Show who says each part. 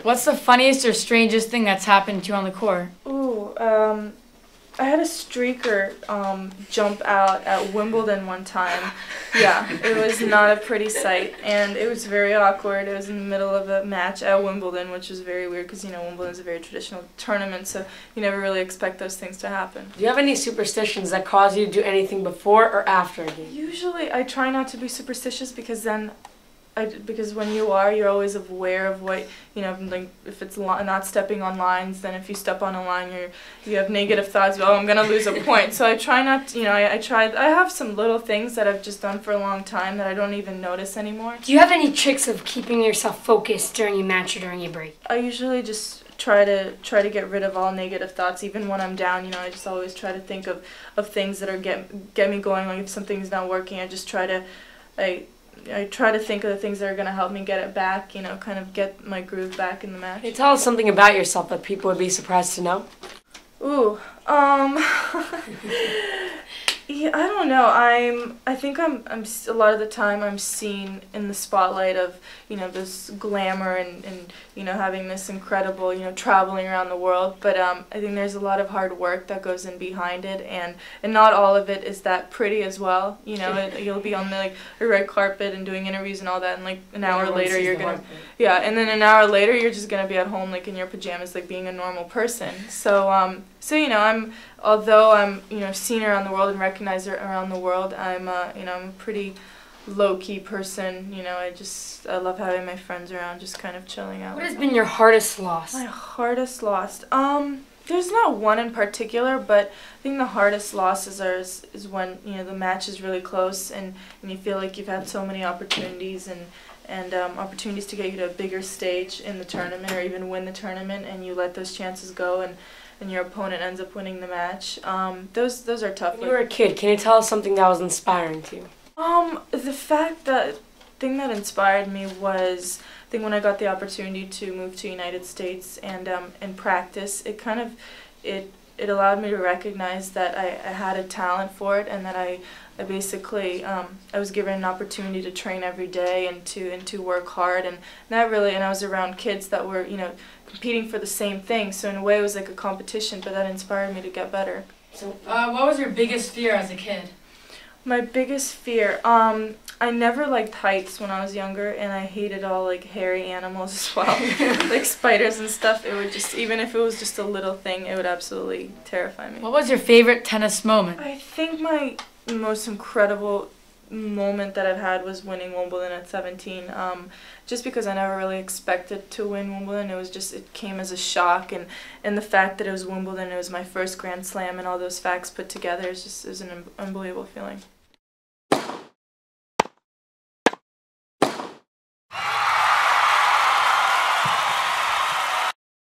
Speaker 1: What's the funniest or strangest thing that's happened to you on the court?
Speaker 2: Ooh, I had a streaker jump out at Wimbledon one time. Yeah, it was not a pretty sight, and it was very awkward. It was in the middle of a match at Wimbledon, which was very weird because, you know, Wimbledon is a very traditional tournament, so you never really expect those things to happen.
Speaker 3: Do you have any superstitions that cause you to do anything before or after a game?
Speaker 2: Usually I try not to be superstitious because then because when you're always aware of what, you know, like if it's not stepping on lines, then if you step on a line, you have negative thoughts, oh, I'm gonna lose a point. So I try not to, you know, I have some little things that I've just done for a long time that I don't even notice anymore.
Speaker 4: Do you have any tricks of keeping yourself focused during a match or during a break?
Speaker 2: I usually just try to get rid of all negative thoughts, even when I'm down. You know, I just always try to think of things that are get me going. Like if something's not working, I just try to I try to think of the things that are going to help me get it back, you know, kind of get my groove back in the match.
Speaker 3: Can you tell us something about yourself that people would be surprised to know?
Speaker 2: Ooh, yeah, I don't know. I think I'm a lot of the time I'm seen in the spotlight of, you know, this glamour and you know, having this incredible, you know, traveling around the world. But I think there's a lot of hard work that goes in behind it, and not all of it is that pretty as well. You know, you'll be on the a red carpet and doing interviews and all that, and like an hour later you're gonna, yeah, and then an hour later you're just gonna be at home like in your pajamas, like being a normal person. So so you know, although I'm you know, seen around the world and recognized around the world, I'm you know, I'm a pretty low-key person. You know, I love having my friends around, just kind of chilling out.
Speaker 4: What has been your hardest loss?
Speaker 2: My hardest loss? There's not one in particular, but I think the hardest losses is when, you know, the match is really close and you feel like you've had so many opportunities and opportunities to get you to a bigger stage in the tournament or even win the tournament, and you let those chances go and your opponent ends up winning the match. Those are tough.
Speaker 3: When you were a kid, can you tell us something that was inspiring to you?
Speaker 2: The thing that inspired me was, I think when I got the opportunity to move to the United States and practice, it allowed me to recognize that I had a talent for it, and that I basically I was given an opportunity to train every day and to work hard, and that really, and I was around kids that were, you know, competing for the same thing, so in a way it was like a competition, but that inspired me to get better.
Speaker 1: So, what was your biggest fear as a kid?
Speaker 2: My biggest fear, I never liked heights when I was younger, and I hated all like hairy animals as well, like spiders and stuff. It would just, even if it was just a little thing, it would absolutely terrify me.
Speaker 1: What was your favorite tennis moment?
Speaker 2: I think my most incredible moment that I've had was winning Wimbledon at 17. Just because I never really expected to win Wimbledon, it came as a shock, and the fact that it was Wimbledon, it was my first Grand Slam, and all those facts put together, it was an unbelievable feeling.